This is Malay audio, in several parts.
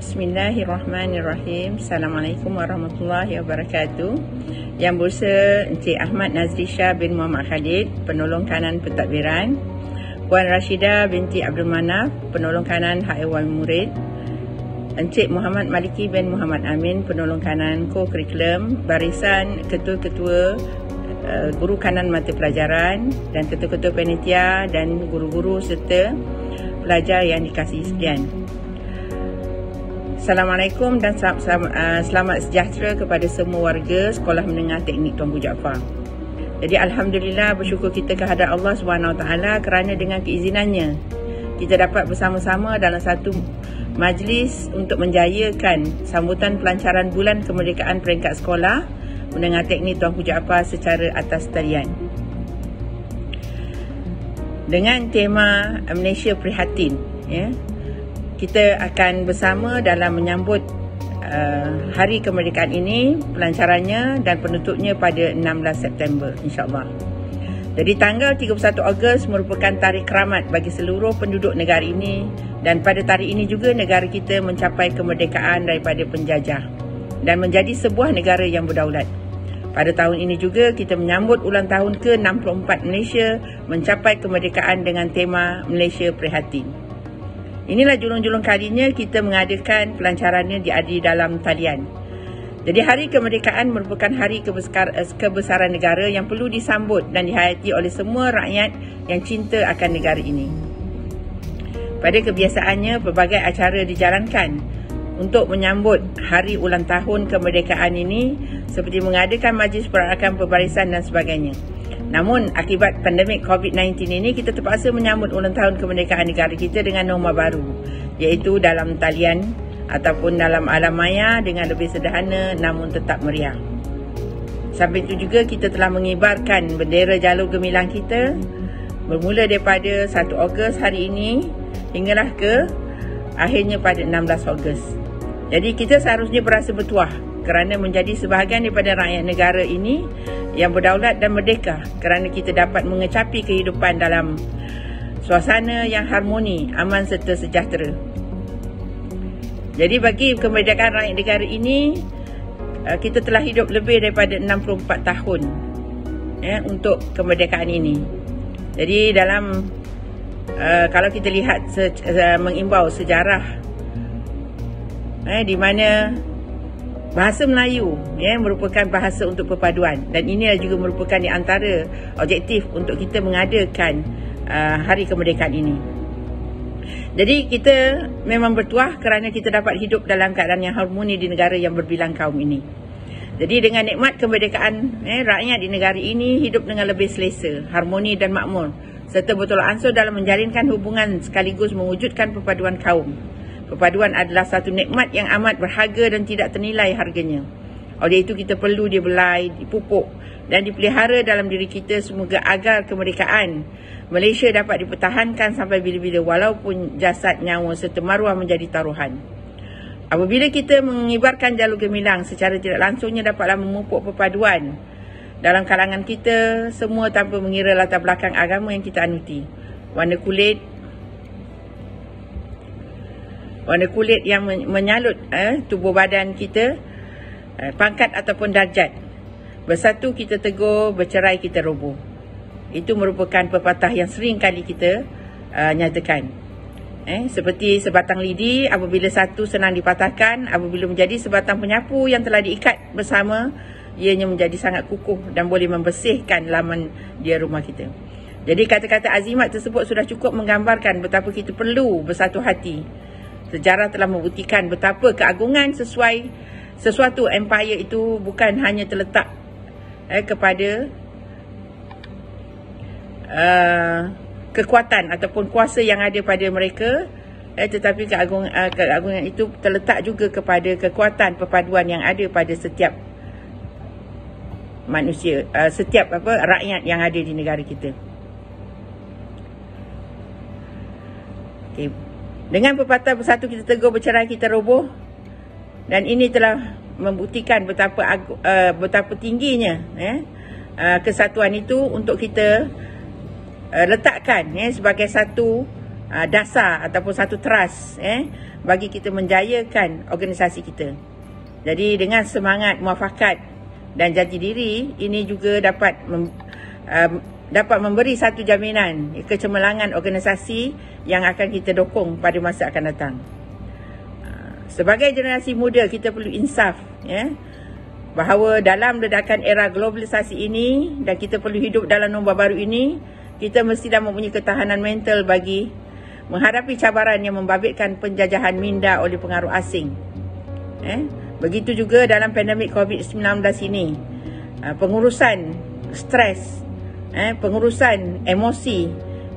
Bismillahirrahmanirrahim. Assalamualaikum warahmatullahi wabarakatuh. Yang berusaha Encik Ahmad Nazri Shah bin Muhammad Khalid, penolong kanan pentadbiran. Puan Rashidah binti Abdul Manaf, penolong kanan Hak Ehwal Murid. Encik Muhammad Maliki bin Muhammad Amin, penolong kanan co-curriculum. Barisan ketua-ketua guru kanan mata pelajaran dan ketua-ketua panitia dan guru-guru serta pelajar yang dikasihi sekalian. Assalamualaikum dan selamat sejahtera kepada semua warga Sekolah Menengah Teknik Tuanku Jaafar. Jadi alhamdulillah, bersyukur kita kehadrat Allah SWT kerana dengan keizinannya kita dapat bersama-sama dalam satu majlis untuk menjayakan sambutan pelancaran bulan kemerdekaan peringkat sekolah Menengah Teknik Tuanku Jaafar secara atas talian. Dengan tema Malaysia Prihatin, kita akan bersama dalam menyambut hari kemerdekaan ini, pelancarannya dan penutupnya pada 16 September insya-Allah. Jadi tanggal 31 Ogos merupakan tarikh keramat bagi seluruh penduduk negara ini, dan pada tarikh ini juga negara kita mencapai kemerdekaan daripada penjajah dan menjadi sebuah negara yang berdaulat. Pada tahun ini juga kita menyambut ulang tahun ke-64 Malaysia mencapai kemerdekaan dengan tema Malaysia Prihatin. Inilah julung-julung kalinya kita mengadakan pelancarannya di dalam talian. Jadi hari kemerdekaan merupakan hari kebesaran negara yang perlu disambut dan dihayati oleh semua rakyat yang cinta akan negara ini. Pada kebiasaannya, pelbagai acara dijalankan untuk menyambut hari ulang tahun kemerdekaan ini, seperti mengadakan majlis perarakan pembarisan dan sebagainya. Namun akibat pandemik COVID-19 ini, kita terpaksa menyambut ulang tahun kemerdekaan negara kita dengan norma baru, iaitu dalam talian ataupun dalam alam maya dengan lebih sederhana namun tetap meriah. Sampai itu juga kita telah mengibarkan bendera jalur gemilang kita bermula daripada 1 Ogos hari ini hinggalah ke akhirnya pada 16 Ogos. Jadi kita seharusnya berasa bertuah kerana menjadi sebahagian daripada rakyat negara ini yang berdaulat dan merdeka, kerana kita dapat mengecapi kehidupan dalam suasana yang harmoni, aman serta sejahtera. Jadi bagi kemerdekaan rakyat negara ini, kita telah hidup lebih daripada 64 tahun untuk kemerdekaan ini. Jadi dalam kalau kita lihat mengimbau sejarah di mana bahasa Melayu merupakan bahasa untuk perpaduan, dan ini juga merupakan di antara objektif untuk kita mengadakan hari kemerdekaan ini. Jadi kita memang bertuah kerana kita dapat hidup dalam keadaan yang harmoni di negara yang berbilang kaum ini. Jadi dengan nikmat kemerdekaan, rakyat di negara ini hidup dengan lebih selesa, harmoni dan makmur, serta bertolak ansur dalam menjalinkan hubungan sekaligus mewujudkan perpaduan kaum. Perpaduan adalah satu nikmat yang amat berharga dan tidak ternilai harganya. Oleh itu kita perlu dibelai, dipupuk dan dipelihara dalam diri kita semoga agar kemerdekaan Malaysia dapat dipertahankan sampai bila-bila walaupun jasad, nyawa serta maruah menjadi taruhan. Apabila kita mengibarkan jalur gemilang, secara tidak langsungnya dapatlah memupuk perpaduan dalam kalangan kita semua tanpa mengira latar belakang agama yang kita anuti, warna kulit yang menyalut tubuh badan kita, pangkat ataupun darjat. Bersatu kita teguh, bercerai kita roboh. Itu merupakan pepatah yang sering kali kita nyatakan. Seperti sebatang lidi, apabila satu senang dipatahkan, apabila menjadi sebatang penyapu yang telah diikat bersama, ianya menjadi sangat kukuh dan boleh membersihkan laman di rumah kita. Jadi kata-kata azimat tersebut sudah cukup menggambarkan betapa kita perlu bersatu hati. Sejarah telah membuktikan betapa keagungan sesuatu empire itu bukan hanya terletak kepada kekuatan ataupun kuasa yang ada pada mereka, tetapi keagungan itu terletak juga kepada kekuatan perpaduan yang ada pada setiap manusia, setiap rakyat yang ada di negara kita. Okay. Dengan pepatah bersatu kita teguh, bercerai kita roboh, dan ini telah membuktikan betapa tingginya kesatuan itu untuk kita letakkan sebagai satu dasar ataupun satu trust bagi kita menjayakan organisasi kita. Jadi dengan semangat muafakat dan jati diri, ini juga dapat memberi satu jaminan kecemerlangan organisasi yang akan kita dukung pada masa akan datang. Sebagai generasi muda, kita perlu insaf bahawa dalam ledakan era globalisasi ini dan kita perlu hidup dalam norma baru ini, kita mestilah mempunyai ketahanan mental bagi menghadapi cabaran yang membabitkan penjajahan minda oleh pengaruh asing. Begitu juga dalam pandemik COVID-19 ini, pengurusan stres, pengurusan emosi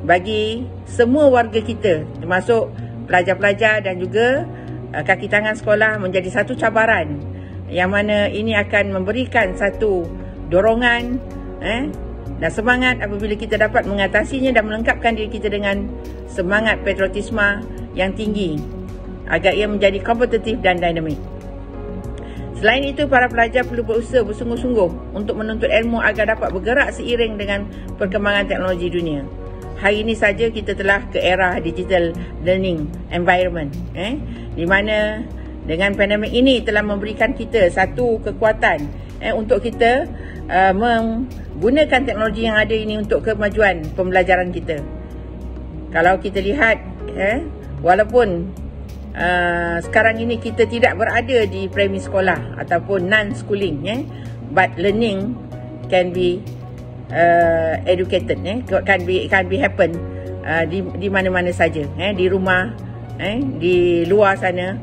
bagi semua warga kita, termasuk pelajar-pelajar dan juga kaki tangan sekolah, menjadi satu cabaran yang mana ini akan memberikan satu dorongan dan semangat apabila kita dapat mengatasinya dan melengkapkan diri kita dengan semangat patriotisme yang tinggi agar ia menjadi kompetitif dan dinamik. Selain itu, para pelajar perlu berusaha bersungguh-sungguh untuk menuntut ilmu agar dapat bergerak seiring dengan perkembangan teknologi dunia. Hari ini saja kita telah ke era digital learning environment, di mana dengan pandemik ini telah memberikan kita satu kekuatan untuk kita menggunakan teknologi yang ada ini untuk kemajuan pembelajaran kita. Kalau kita lihat, walaupun sekarang ini kita tidak berada di premis sekolah ataupun non-schooling, but learning can be educated, can be happen di mana-mana saja, di rumah, di luar sana.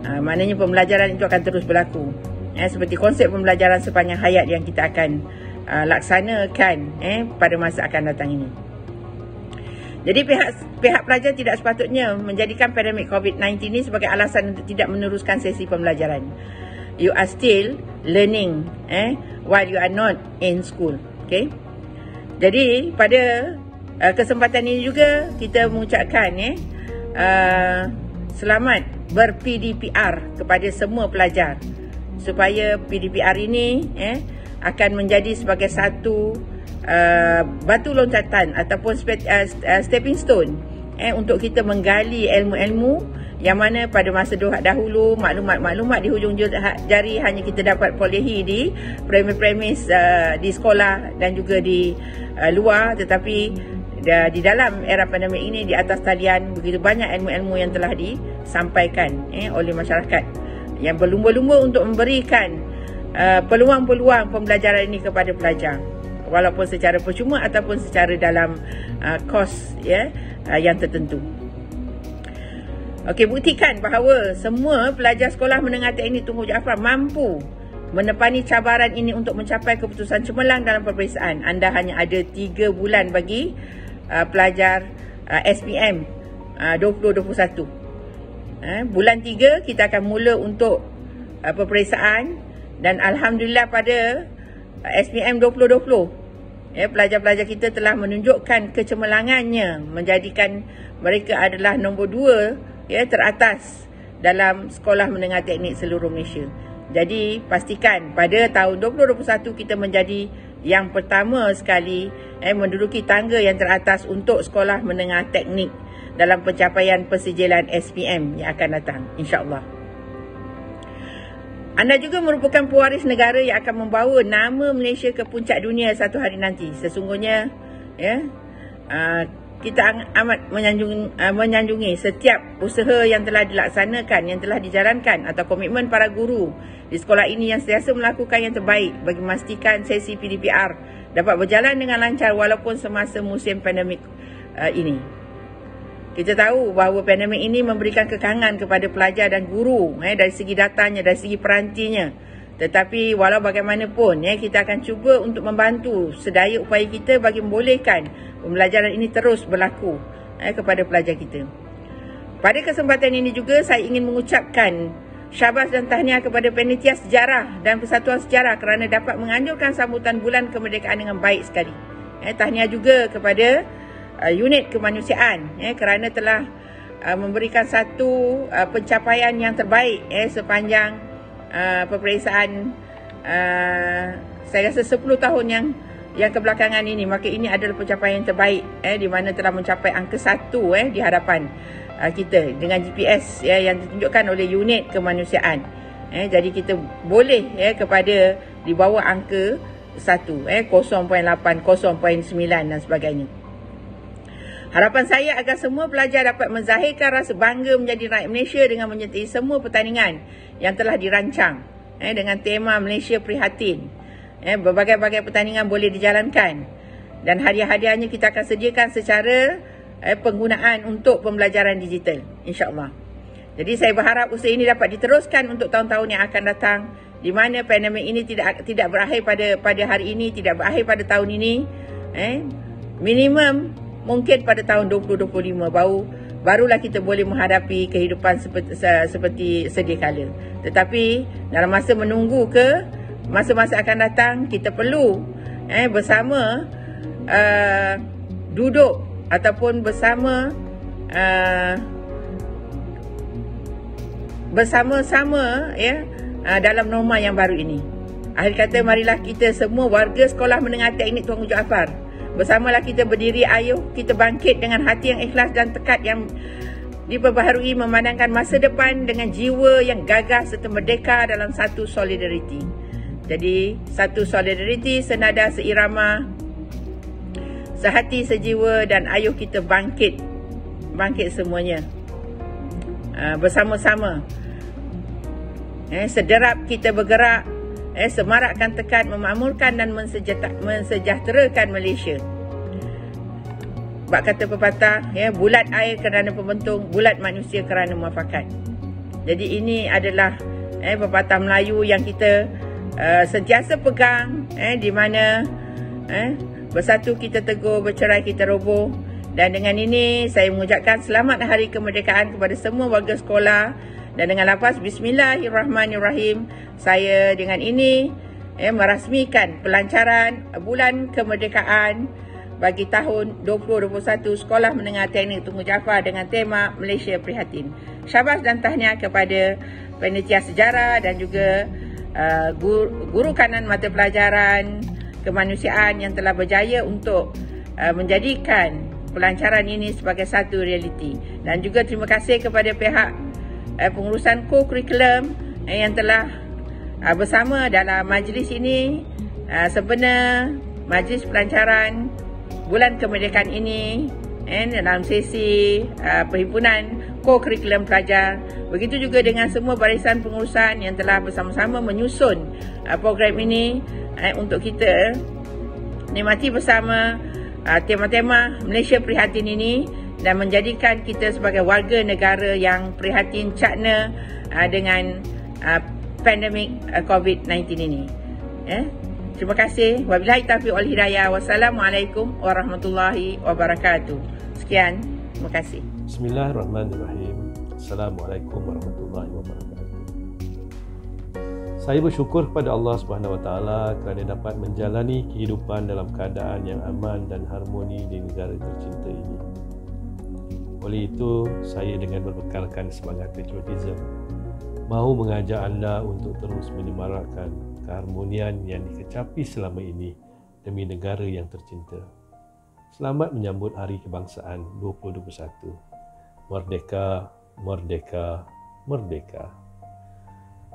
Maknanya pembelajaran itu akan terus berlaku, seperti konsep pembelajaran sepanjang hayat yang kita akan laksanakan pada masa akan datang ini. Jadi pihak pelajar tidak sepatutnya menjadikan pandemik COVID-19 ini sebagai alasan untuk tidak meneruskan sesi pembelajaran. You are still learning while you are not in school. Okay? Jadi pada kesempatan ini juga kita mengucapkan selamat ber-PDPR kepada semua pelajar, supaya PDPR ini akan menjadi sebagai satu batu loncatan ataupun stepping stone untuk kita menggali ilmu-ilmu yang mana pada masa dahulu maklumat-maklumat di hujung jari hanya kita dapat perolehi di premis di sekolah dan juga di luar, tetapi di dalam era pandemik ini, di atas talian, begitu banyak ilmu-ilmu yang telah disampaikan oleh masyarakat yang berlumba-lumba untuk memberikan peluang-peluang pembelajaran ini kepada pelajar, walaupun secara percuma ataupun secara dalam kos yang tertentu. Okey, buktikan bahawa semua pelajar sekolah menengah teknik Tunku Jaafar mampu menepani cabaran ini untuk mencapai keputusan cemerlang dalam peperiksaan. Anda hanya ada 3 bulan bagi pelajar SPM 2021. Bulan 3 kita akan mula untuk peperiksaan, dan Alhamdulillah pada SPM 2020 pelajar-pelajar kita telah menunjukkan kecemerlangannya, menjadikan mereka adalah nombor 2 teratas dalam sekolah menengah teknik seluruh Malaysia. Jadi pastikan pada tahun 2021 kita menjadi yang pertama sekali menduduki tangga yang teratas untuk sekolah menengah teknik dalam pencapaian persijilan SPM yang akan datang, insya-Allah. Anda juga merupakan pewaris negara yang akan membawa nama Malaysia ke puncak dunia satu hari nanti. Sesungguhnya kita amat menyanjungi setiap usaha yang telah dilaksanakan, yang telah dijalankan, atau komitmen para guru di sekolah ini yang sentiasa melakukan yang terbaik bagi memastikan sesi PDPR dapat berjalan dengan lancar walaupun semasa musim pandemik ini. Kita tahu bahawa pandemik ini memberikan kekangan kepada pelajar dan guru dari segi datanya, dari segi perantinya. Tetapi walau bagaimanapun kita akan cuba untuk membantu sedaya upaya kita bagi membolehkan pembelajaran ini terus berlaku kepada pelajar kita. Pada kesempatan ini juga saya ingin mengucapkan syabas dan tahniah kepada Panitia Sejarah dan Persatuan Sejarah kerana dapat menganjurkan sambutan bulan kemerdekaan dengan baik sekali. Tahniah juga kepada unit kemanusiaan kerana telah memberikan satu pencapaian yang terbaik pemeriksaan saya rasa 10 tahun yang kebelakangan ini, maka ini adalah pencapaian yang terbaik di mana telah mencapai angka 1 di hadapan kita dengan GPS yang ditunjukkan oleh unit kemanusiaan. Jadi kita boleh kepada di bawah angka 1, 0.8, 0.9 dan sebagainya. Harapan saya agar semua pelajar dapat menzahirkan rasa bangga menjadi rakyat Malaysia dengan menyertai semua pertandingan yang telah dirancang dengan tema Malaysia Prihatin. Berbagai-bagai pertandingan boleh dijalankan dan hadiah-hadiahnya kita akan sediakan secara penggunaan untuk pembelajaran digital, insya-Allah. Jadi saya berharap usaha ini dapat diteruskan untuk tahun-tahun yang akan datang, di mana pandemik ini tidak berakhir pada hari ini, tidak berakhir pada tahun ini. Minimum mungkin pada tahun 2025 barulah kita boleh menghadapi kehidupan seperti sedia kala. Tetapi dalam masa menunggu ke masa-masa akan datang, kita perlu bersama duduk ataupun bersama-sama dalam norma yang baru ini. Akhir kata, marilah kita semua warga Sekolah Menengah Teknik Tuan Guru Jaafar, bersamalah kita berdiri, ayuh kita bangkit dengan hati yang ikhlas dan tekad yang diperbaharui, memandangkan masa depan dengan jiwa yang gagah serta merdeka dalam satu solidariti. Jadi satu solidariti, senada, seirama, sehati, sejiwa, dan ayuh kita bangkit semuanya bersama-sama. Sederap kita bergerak, semarakkan tekad memakmurkan dan mensejahterakan Malaysia. Bak kata pepatah, bulat air kerana pembentung, bulat manusia kerana muafakat. Jadi ini adalah pepatah Melayu yang kita sentiasa pegang, di mana bersatu kita teguh, bercerai kita roboh. Dan dengan ini saya mengucapkan selamat Hari Kemerdekaan kepada semua warga sekolah. Dan dengan lafaz Bismillahirrahmanirrahim, saya dengan ini merasmikan pelancaran Bulan Kemerdekaan bagi tahun 2021 Sekolah Menengah Teknik Tunku Jaafar dengan tema Malaysia Prihatin. Syabas dan tahniah kepada panitia sejarah dan juga guru kanan mata pelajaran kemanusiaan yang telah berjaya untuk menjadikan pelancaran ini sebagai satu realiti. Dan juga terima kasih kepada pihak pengurusan co-curriculum yang telah bersama dalam majlis ini sempena majlis pelancaran Bulan Kemerdekaan ini dalam sesi perhimpunan co-curriculum pelajar. Begitu juga dengan semua barisan pengurusan yang telah bersama-sama menyusun program ini untuk kita nikmati bersama tema-tema Malaysia Prihatin ini dan menjadikan kita sebagai warga negara yang prihatin cakna dengan pandemik COVID-19 ini. Terima kasih. Wabillahi taufiq wal hidayah. Wassalamualaikum warahmatullahi wabarakatuh. Sekian. Terima kasih. Bismillahirrahmanirrahim. Assalamualaikum warahmatullahi wabarakatuh. Saya bersyukur kepada Allah Subhanahu Wa Taala kerana dapat menjalani kehidupan dalam keadaan yang aman dan harmoni di negara tercinta ini. Oleh itu, saya dengan berbekalkan semangat patriotism mahu mengajak anda untuk terus menyemarakkan keharmonian yang dikecapi selama ini demi negara yang tercinta. Selamat menyambut Hari Kebangsaan 2021. Merdeka, merdeka, merdeka.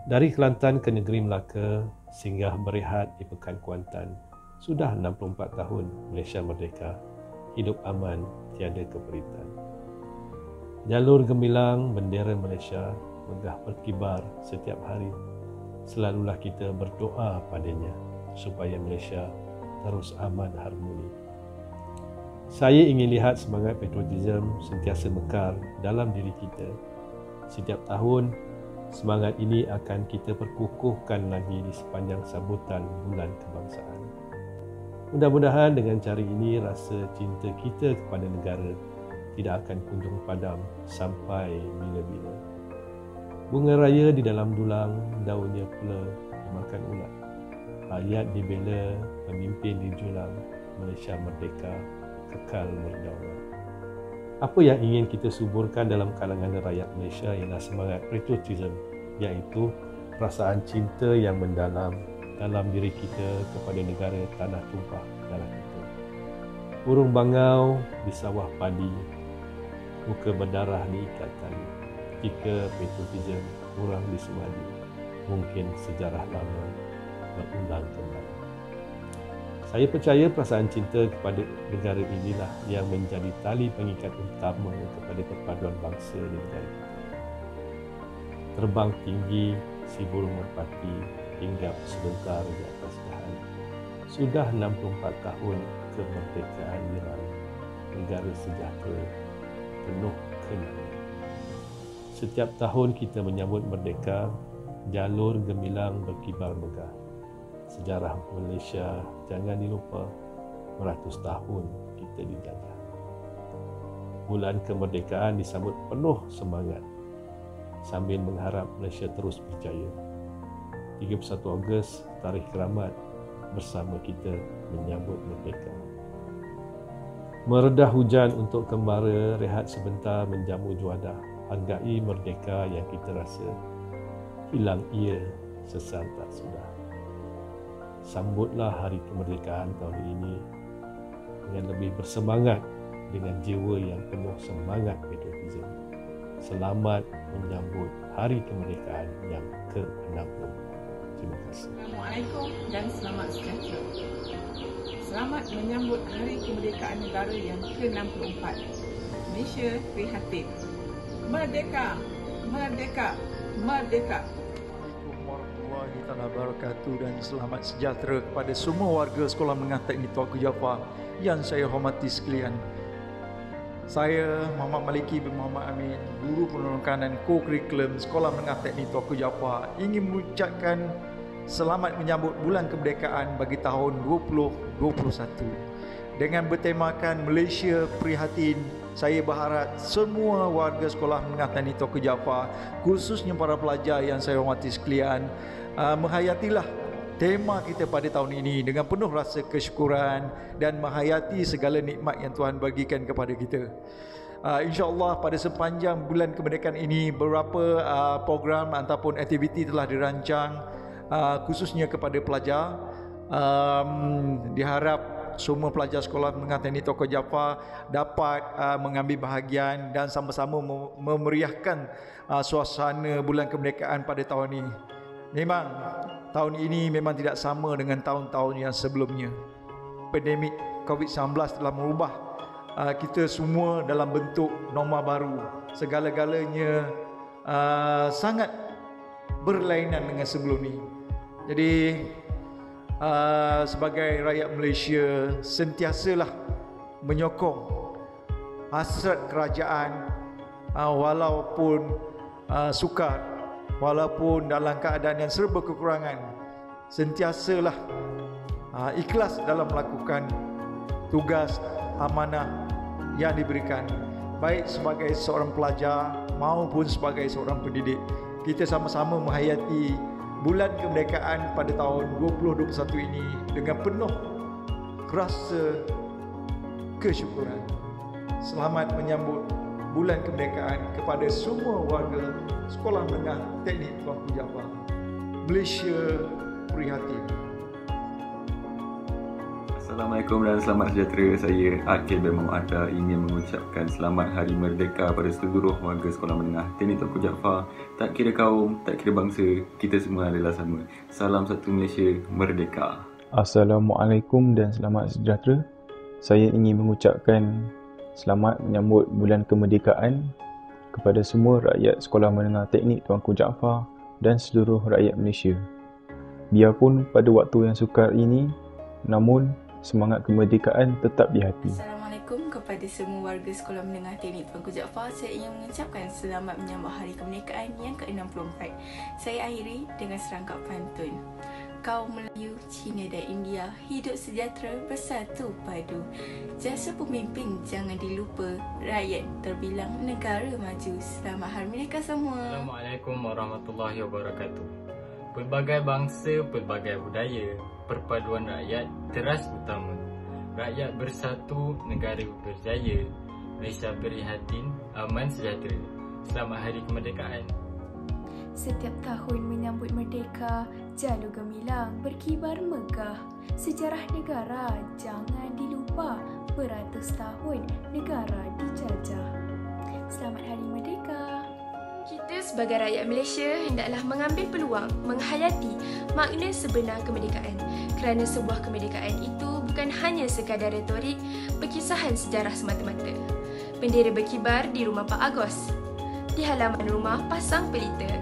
Dari Kelantan ke negeri Melaka, singgah berehat di Pekan Kuantan. Sudah 64 tahun Malaysia merdeka. Hidup aman, tiada keperitan. Jalur gemilang bendera Malaysia megah berkibar setiap hari. Selalulah kita berdoa padanya supaya Malaysia terus aman harmoni. Saya ingin lihat semangat patriotism sentiasa mekar dalam diri kita. Setiap tahun, semangat ini akan kita perkukuhkan lagi di sepanjang sambutan Bulan Kebangsaan. Mudah-mudahan dengan cara ini rasa cinta kita kepada negara tidak akan kunjung padam sampai bila-bila. Bunga raya di dalam dulang, daunnya pula dimakan ulat. Rakyat dibela, pemimpin dijulang, Malaysia merdeka, kekal berdaulat. Apa yang ingin kita suburkan dalam kalangan rakyat Malaysia ialah semangat patriotism, iaitu perasaan cinta yang mendalam dalam diri kita kepada negara tanah tumpah darah Burung bangau di sawah padi, muka berdarah di ikat tali. Jika patriotism kurang disemadi, mungkin sejarah lama berulang kembali. Saya percaya perasaan cinta kepada negara inilah yang menjadi tali pengikat utama kepada perpaduan bangsa di negara kita. Terbang tinggi si burung merpati, hinggap sebentar di atas dahan. Sudah 64 tahun kemerdekaan Iran, negara sejahtera penuh kenangan. Setiap tahun kita menyambut merdeka, jalur gemilang berkibar megah. Sejarah Malaysia jangan dilupa, beratus tahun kita dijajah. Bulan kemerdekaan disambut penuh semangat sambil mengharap Malaysia terus berjaya. 31 Ogos, tarikh keramat, bersama kita menyambut merdeka. Meredah hujan untuk kembara, rehat sebentar menjamu juadah. Hargai merdeka yang kita rasa, hilang ia sesal tak sudah. Sambutlah hari kemerdekaan tahun ini dengan lebih bersemangat, dengan jiwa yang penuh semangat patriotism. Selamat menyambut hari kemerdekaan yang ke-60. Terima kasih. Assalamualaikum dan selamat sejahtera. Selamat menyambut Hari Kemerdekaan Negara yang ke-64. Malaysia prihatin. Merdeka! Merdeka! Merdeka! Assalamualaikum warahmatullahi wabarakatuh dan selamat sejahtera kepada semua warga Sekolah Menengah Teknik Tuanku Jaafar yang saya hormati sekalian. Saya Muhammad Maliki bin Muhammad Amin, Guru Penolongan dan Co-Curriculum Sekolah Menengah Teknik Tuanku Jaafar, ingin mengucapkan selamat menyambut bulan kemerdekaan bagi tahun 2021. Dengan bertemakan Malaysia Prihatin, saya berharap semua warga Sekolah Menengah Teknik Tuanku Jaafar, khususnya para pelajar yang saya hormati sekalian, menghayatilah tema kita pada tahun ini dengan penuh rasa kesyukuran dan menghayati segala nikmat yang Tuhan bagikan kepada kita. InsyaAllah pada sepanjang bulan kemerdekaan ini beberapa program ataupun aktiviti telah dirancang khususnya kepada pelajar. Diharap semua pelajar Sekolah Menengah Teknik Tuanku Jaafar dapat mengambil bahagian dan sama-sama memeriahkan suasana bulan kemerdekaan pada tahun ini. Memang tahun ini memang tidak sama dengan tahun-tahun yang sebelumnya. Pandemik COVID-19 telah merubah kita semua dalam bentuk norma baru. Segala-galanya sangat berlainan dengan sebelum ini. Jadi sebagai rakyat Malaysia, sentiasalah menyokong hasrat kerajaan walaupun sukar, walaupun dalam keadaan yang serba kekurangan. Sentiasalah ikhlas dalam melakukan tugas amanah yang diberikan, baik sebagai seorang pelajar maupun sebagai seorang pendidik. Kita sama-sama menghayati bulan kemerdekaan pada tahun 2021 ini dengan penuh rasa kesyukuran. Selamat menyambut bulan kemerdekaan kepada semua warga Sekolah Menengah Teknik Tuanku Jaafar. Malaysia prihatin. Assalamualaikum dan selamat sejahtera. Saya Akil bin Muhammad Atta ingin mengucapkan selamat Hari Merdeka pada seluruh warga Sekolah Menengah Teknik Tuanku Jaafar. Tak kira kaum, tak kira bangsa, kita semua adalah sama. Salam satu Malaysia Merdeka. Assalamualaikum dan selamat sejahtera. Saya ingin mengucapkan selamat menyambut bulan kemerdekaan kepada semua rakyat Sekolah Menengah Teknik Tuanku Jaafar dan seluruh rakyat Malaysia. Biarpun pada waktu yang sukar ini, namun semangat kemerdekaan tetap di hati. Assalamualaikum kepada semua warga Sekolah Menengah Teknik Tuanku Jaafar. Saya ingin mengucapkan selamat menyambut Hari Kemerdekaan yang ke-64. Saya akhiri dengan serangkap pantun. Kaum Melayu, Cina dan India hidup sejahtera bersatu padu. Jasa pemimpin jangan dilupa, rakyat terbilang negara maju. Selamat Hari Merdeka semua. Assalamualaikum warahmatullahi wabarakatuh. Pelbagai bangsa, pelbagai budaya, perpaduan rakyat teras utama. Rakyat bersatu, negara berjaya. Malaysia prihatin, aman sejahtera. Selamat Hari Kemerdekaan. Setiap tahun menyambut merdeka, jalur gemilang berkibar megah. Sejarah negara jangan dilupa, beratus tahun negara dijajah. Selamat Hari Merdeka. Kita sebagai rakyat Malaysia hendaklah mengambil peluang menghayati makna sebenar kemerdekaan, kerana sebuah kemerdekaan itu bukan hanya sekadar retorik, perkisahan sejarah semata-mata. Bendera berkibar di rumah Pak Agos, di halaman rumah pasang pelita.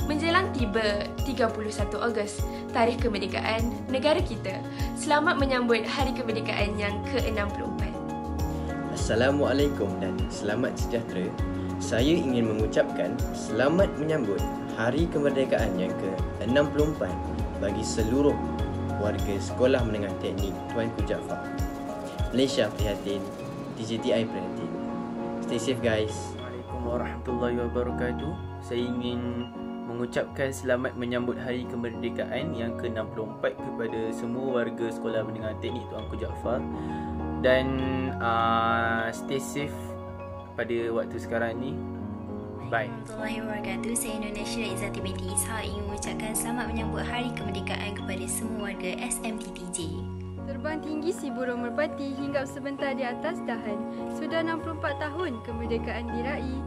Menjelang tiba 31 Ogos, tarikh kemerdekaan negara kita. Selamat menyambut Hari Kemerdekaan yang ke-64. Assalamualaikum dan selamat sejahtera. Saya ingin mengucapkan selamat menyambut Hari Kemerdekaan yang ke-64 bagi seluruh warga Sekolah Menengah Teknik Tuanku Jaafar. Malaysia prihatin, TJTI prihatin. Stay safe guys. Assalamualaikum warahmatullahi wabarakatuh. Saya ingin mengucapkan selamat menyambut Hari Kemerdekaan yang ke-64 kepada semua warga Sekolah Menengah Teknik Tuanku Jaafar. Dan stay safe pada waktu sekarang ni. Bye. Warahmatullahi wabarakatuh. Saya Indonesia Izzati binti Ishak ingin mengucapkan selamat menyambut Hari Kemerdekaan kepada semua warga SMTTJ. Terbang tinggi si burung merpati hinggap sebentar di atas dahan. Sudah 64 tahun kemerdekaan diraih.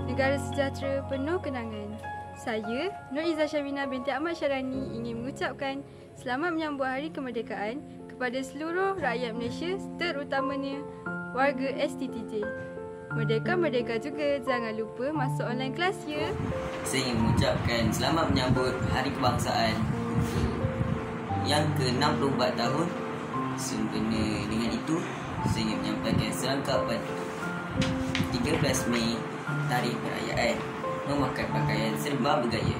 Negara sejahtera penuh kenangan. Saya, Nur Izzah Syamina binti Ahmad Syarani ingin mengucapkan selamat menyambut Hari Kemerdekaan kepada seluruh rakyat Malaysia, terutamanya warga STTJ. Merdeka-merdeka juga, jangan lupa masuk online kelas ya. Saya ingin mengucapkan selamat menyambut Hari Kebangsaan yang ke-64 tahun. Sempena dengan itu, saya ingin menyampaikan selengkapan 13 Mei, Tarikh Perayaan memakai pakaian serba bergaya.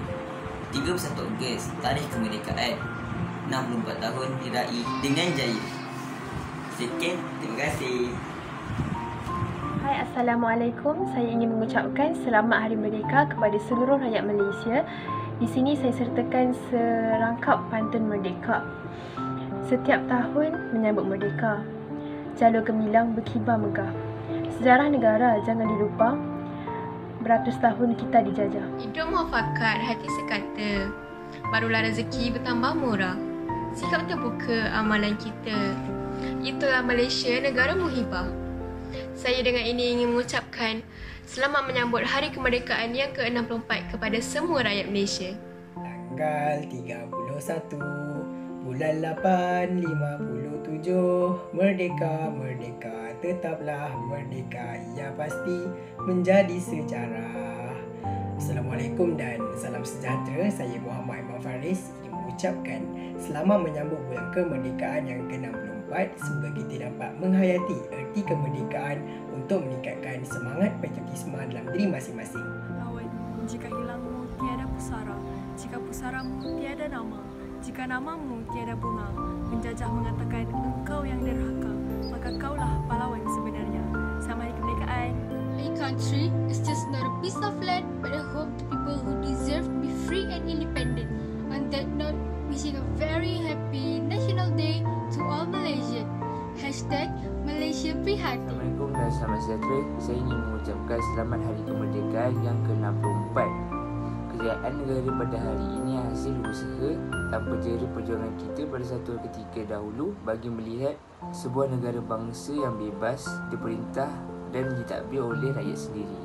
31 Ogos, Tarikh Kemerdekaan, 64 tahun diraih dengan jaya. Sekian, terima kasih. Hai, Assalamualaikum. Saya ingin mengucapkan selamat Hari Merdeka kepada seluruh rakyat Malaysia. Di sini saya sertakan serangkap pantun merdeka. Setiap tahun menyambut merdeka, jalur gemilang berkibar megah. Sejarah negara jangan dilupa, beratus tahun kita dijajah. Hidup muafakat, hati sekata, barulah rezeki bertambah murah. Sikap terbuka amalan kita, itulah Malaysia negara muhibah. Saya dengan ini ingin mengucapkan selamat menyambut Hari Kemerdekaan yang ke-64 kepada semua rakyat Malaysia. Tanggal 31 bulan 8 57, merdeka, merdeka, tetaplah merdeka, ia pasti menjadi sejarah. Assalamualaikum dan salam sejahtera. Saya Muhammad Imam Faris ingin mengucapkan selamat menyambut bulan kemerdekaan yang ke-64. Semoga kita dapat menghayati erti kemerdekaan untuk meningkatkan semangat patriotisme dalam diri masing-masing. Lawan, jika hilangmu tiada pusara, jika pusaramu tiada nama, jika namamu tiada bunga, penjajah mengatakan engkau yang derhaka, maka kaulah pahlawan sebenarnya. Selamat Hari Kemerdekaan. A country is just not a piece of land, but a home to people who deserve to be free and independent. On that note, wishing a very happy National Day to all Malaysian. #Malaysia Prihatin. Assalamualaikum dan selamat sejahtera. Saya ingin mengucapkan selamat Hari Kemerdekaan yang ke-64. Kejayaan negara pada hari ini hasil usaha tanpa jera perjuangan kita pada satu ketika dahulu bagi melihat sebuah negara bangsa yang bebas, diperintah dan ditadbir oleh rakyat sendiri.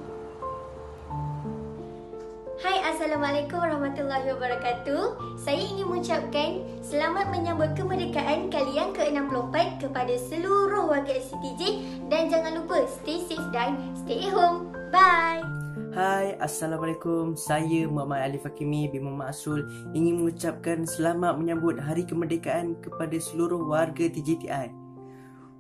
Hai, Assalamualaikum warahmatullahi wabarakatuh. Saya ingin mengucapkan selamat menyambut kemerdekaan kali yang ke-64 kepada seluruh warga STTJ dan jangan lupa stay safe dan stay at home. Bye. Hai, Assalamualaikum. Saya Muhammad Alif Hakimi bin Muhammad Asrul ingin mengucapkan selamat menyambut Hari Kemerdekaan kepada seluruh warga TJTI.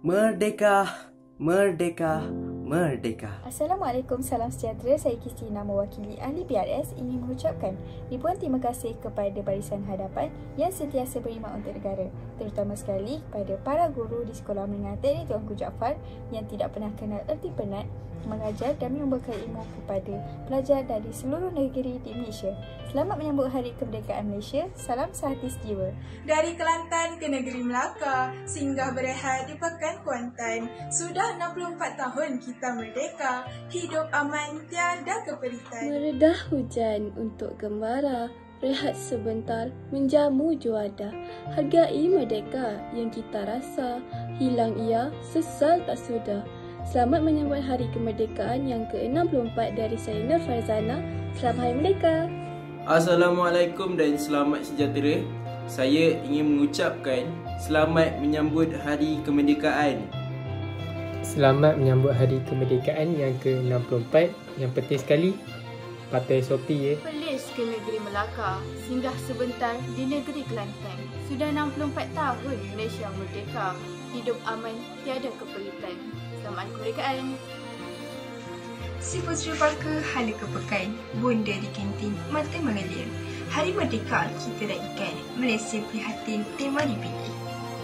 Merdeka, merdeka, merdeka. Assalamualaikum, salam sejahtera. Saya Kristina mewakili ahli PRS ingin mengucapkan ribuan terima kasih kepada Barisan Hadapan yang sentiasa beriman untuk negara, terutama sekali kepada para guru di Sekolah Menengah Teknik Tuanku Jaafar yang tidak pernah kenal erti penat, mengajar dan membawakan ilmu kepada pelajar dari seluruh negeri di Malaysia. Selamat menyambut Hari Kemerdekaan Malaysia. Salam sehati sejiwa. Dari Kelantan ke negeri Melaka, singgah berehat di Pekan Kuantan. Sudah 64 tahun kita merdeka, hidup aman tiada keperitan. Meredah hujan untuk gembara, rehat sebentar, menjamu juada. Hargai merdeka yang kita rasa, hilang ia, sesal tak sudah. Selamat menyambut Hari Kemerdekaan yang ke-64 dari saya Nur Farzana. Selamat Hari Merdeka. Assalamualaikum dan selamat sejahtera. Saya ingin mengucapkan selamat menyambut Hari Kemerdekaan. Selamat menyambut Hari Kemerdekaan yang ke-64. Yang penting sekali, patai Shopee Pelis ke negeri Melaka, singgah sebentar di negeri Kelantan. Sudah 64 tahun Malaysia merdeka. Hidup aman, tiada kepelitan. Selamat Hari Kemerdekaan. Si Puteri Parker hala ke pekan, bonda di kantin, mata mengalir. Hari Merdeka kita raikan, Malaysia prihatin, tema dipilih.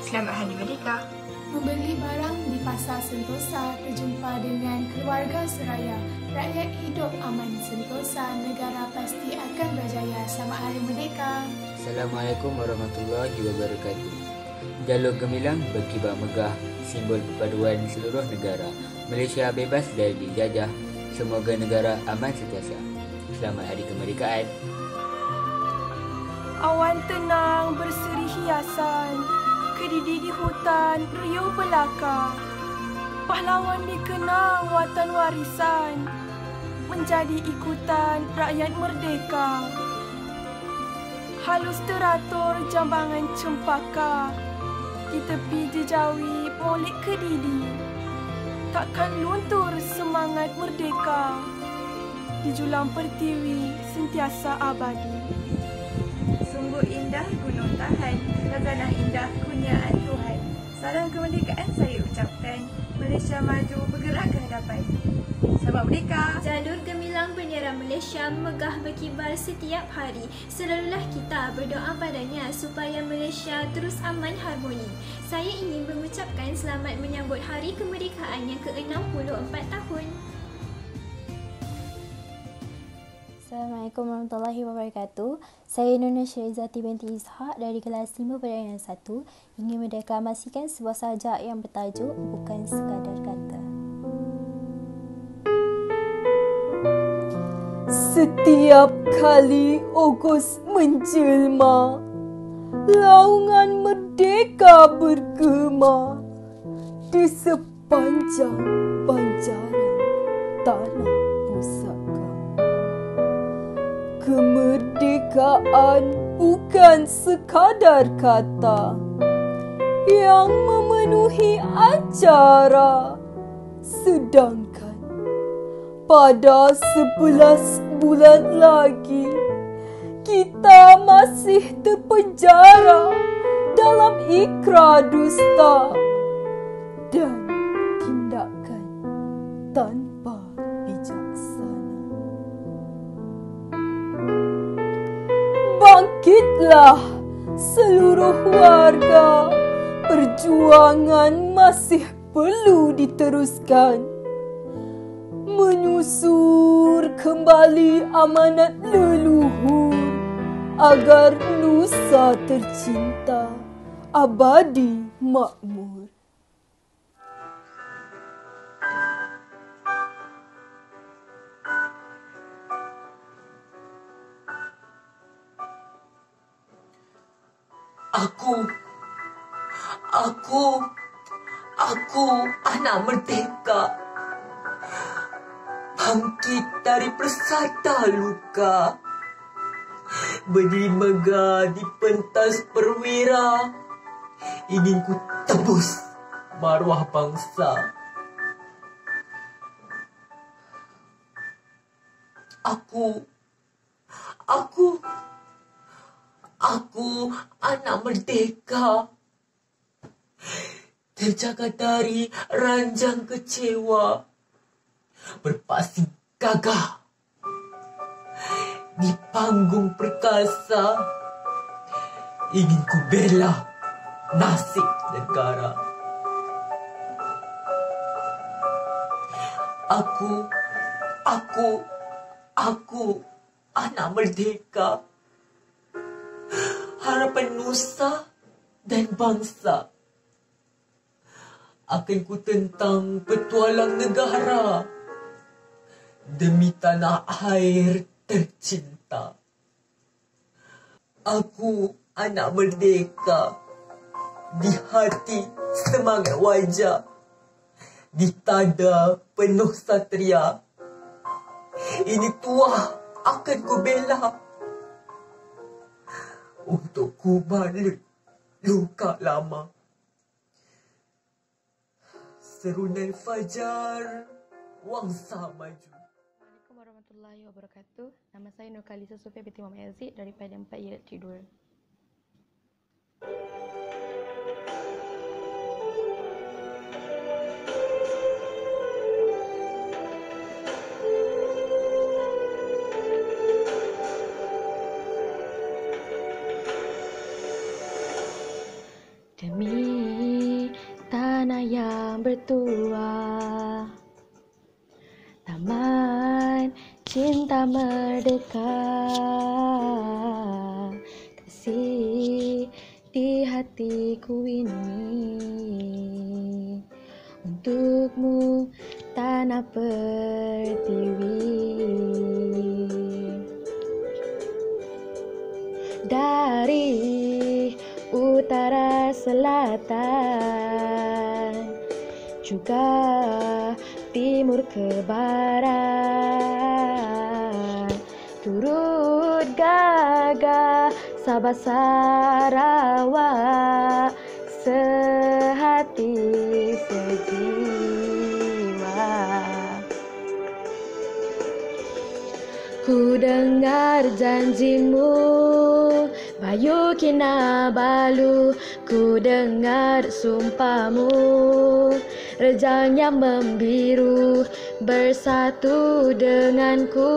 Selamat Hari Merdeka. Membeli barang di pasar Sentosa, terjumpa dengan keluarga seraya. Rakyat hidup aman sentosa, negara pasti akan berjaya. Selamat Hari Merdeka. Assalamualaikum warahmatullahi wabarakatuh. Jalur gemilang berkibar megah, simbol perpaduan seluruh negara. Malaysia bebas dari dijajah, semoga negara aman sentiasa. Selamat Hari Kemerdekaan. Awan tenang berseri hiasan, kedidi di hutan riuh belaka. Pahlawan dikenang watan warisan, menjadi ikutan rakyat merdeka. Halus teratur jambangan cempaka, di tepi jejawi molek kedidi. Takkan luntur semangat merdeka, di julang pertiwi sentiasa abadi. Sungguh indah gunung tahan, khazanah indah kurniaan Tuhan. Salam kemerdekaan saya ucapkan, Malaysia maju bergerak ke hadapan. Selamat Merdeka. Jalur gemilang bendera Malaysia megah berkibar setiap hari. Selalulah kita berdoa padanya supaya Malaysia terus aman harmoni. Saya ingin mengucapkan selamat menyambut Hari Kemerdekaan yang ke-64 tahun. Assalamualaikum warahmatullahi wabarakatuh. Saya Nuna Syirizati binti Ishak dari kelas 5 pelajaran 1 ingin mendeklamasikan sebuah sajak yang bertajuk Bukan Sekadar Kata. Setiap kali Ogos menjelma, laungan merdeka bergema di sepanjang banjaran tanah pusaka. Kemerdekaan bukan sekadar kata yang memenuhi acara, sedangkan pada 11 bulan lagi kita masih terpenjara dalam ikrar dusta dan tindakan tanpa bijaksana. Bangkitlah seluruh warga, perjuangan masih perlu diteruskan. Menyusur kembali amanat leluhur agar nusa tercinta abadi makmur. Aku anak merdeka, bangkit dari persada luka, berdiri megah di pentas perwira, ingin ku tebus maruah bangsa. Aku anak merdeka, terjaga dari ranjang kecewa, berpasing gagah di panggung perkasa, ingin ku bela nasib negara. Aku anak merdeka, harapan nusa dan bangsa. Akan ku tentang petualang negara demi tanah air tercinta. Aku anak merdeka. Di hati semangat wajah. Di tada penuh satria. Ini tuah akan ku bela. Untuk ku balik luka lama. Serunai fajar wangsa maju. Assalamualaikum warahmatullahi wabarakatuh. Nama saya Nurkalisa Sofia binti Muhammad Aziz daripada 4 Elektrik 2. Demi tanah yang bertuah, taman cinta merdeka, kasih di hatiku ini untukmu tanah pertiwi. Dari utara selatan juga timur ke barat, turut gagah Sabah Sarawak, sehati sejiwa. Ku dengar janjimu, Bayu Kinabalu, ku dengar sumpahmu, rejangnya membiru, bersatu denganku,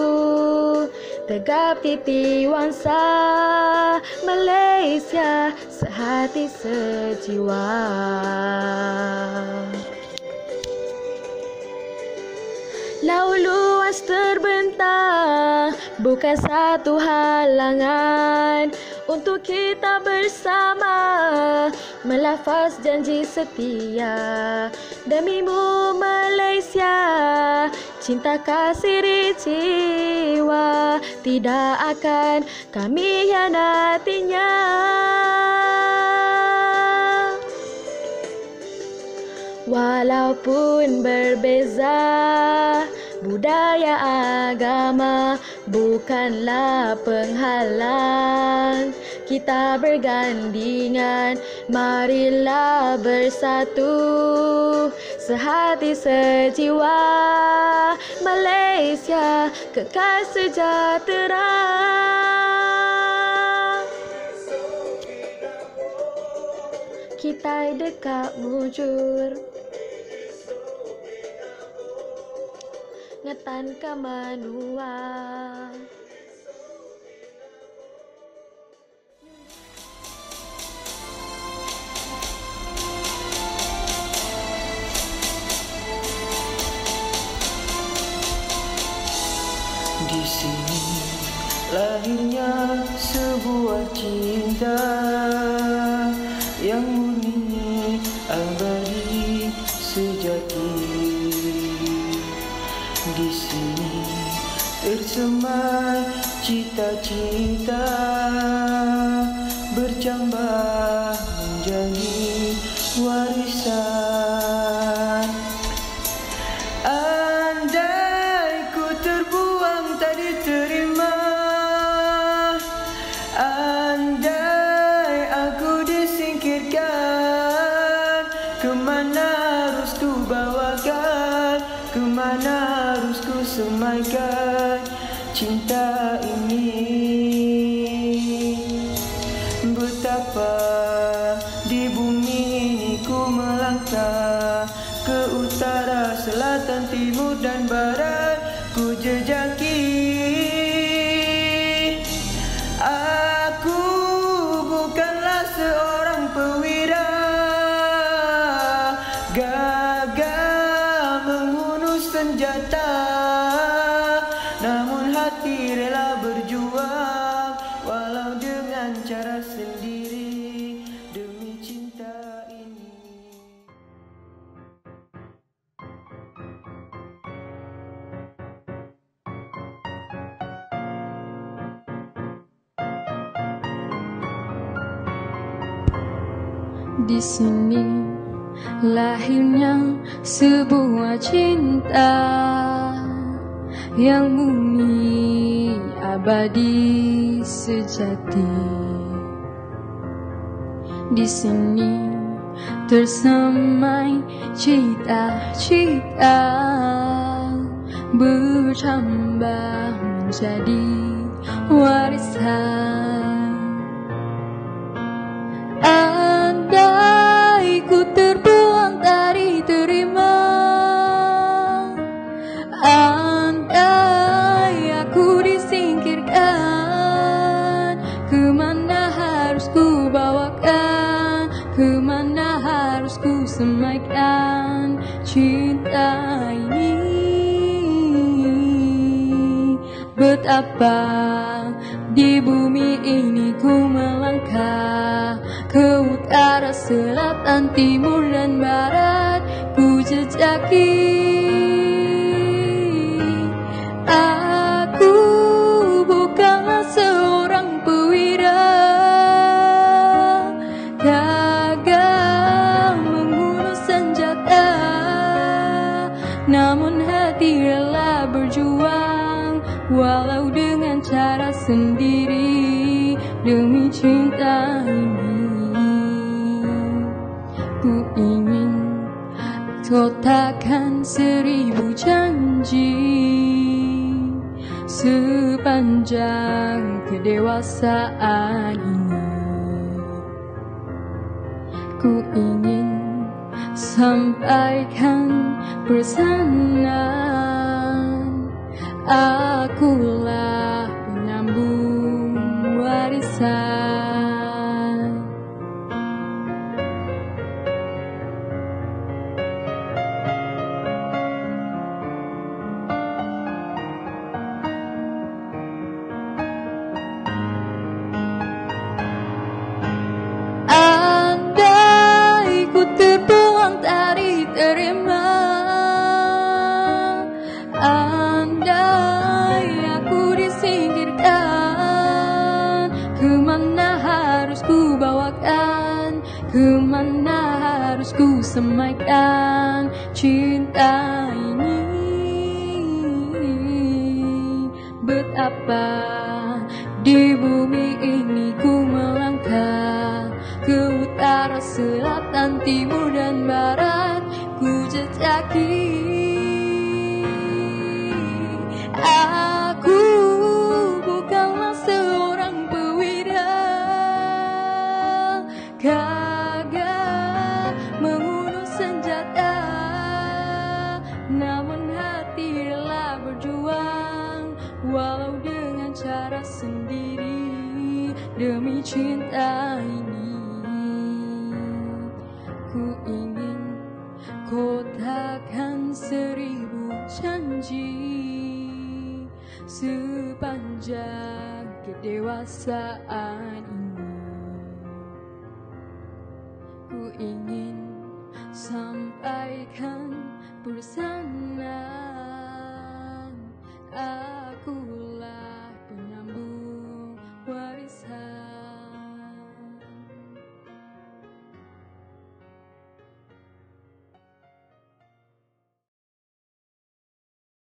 tegap titi wangsa Malaysia, sehati sejiwa. Laut luas terbentang, bukan satu halangan untuk kita bersama melafaz janji setia. Demimu Malaysia, cinta kasih jiwa, tidak akan kami hianatinya. Walaupun berbeza budaya agama, bukanlah penghalang kita bergandingan. Marilah bersatu, sehati sejiwa, Malaysia kekal sejahtera. Kita dekat mujur, ngetan ke menua. Di sini lahirnya sebuah cinta yang murni, abadi, sejati. Di sini tersemai cita-cita, bercambah menjadi warisan. Andai ku terbuang tak diterima, andai aku disingkirkan, kemana harus ku bawakan, kemana harus ku semaikan cinta ini. Betapa di bumi ini ku melangkah, ke utara, selatan, timur dan barat ku jejaki. Aku bukanlah seorang perwira gagah menghunus senjata, namun hati rela berjuang walau dengan cara sendiri demi cinta ini. Di sini lahirnya sebuah cinta yang murni, abadi, sejati. Di sini tersemai cita-cita bertambah menjadi warisan. Andai ku terbuang tak diterima, andai aku disingkirkan, kemana harus ku bawakan, kemana harus ku semaikan cinta ini. Betapa di bumi ini ku melangkah, ke utara, selatan, timur dan barat ku jejaki. Aku bukanlah seorang perwira, gagal membunuh senjata, namun hati rela berjuang walau dengan cara sendiri demi cinta ini. Ku ingin kotakan 1000 janji sepanjang kedewasaan ini. Ku ingin sampaikan pesanan, akulah penyambung warisan. Andai ku terbuang tak diterima, andai aku disingkirkan, kemana harus ku bawakan, kemana harus ku semaikan cinta ini. Betapa di bumi ini ku melangkah, ke utara, selatan, timur dan barat ku jejaki. Aku bukanlah seorang perwira, gagal membunuh senjata, namun hati rela berjuang walau dengan cara sendiri demi cinta ini. Ku ingin kotakan 1000 janji sepanjang kedewasaan ini. Ku ingin sampaikan pesanan,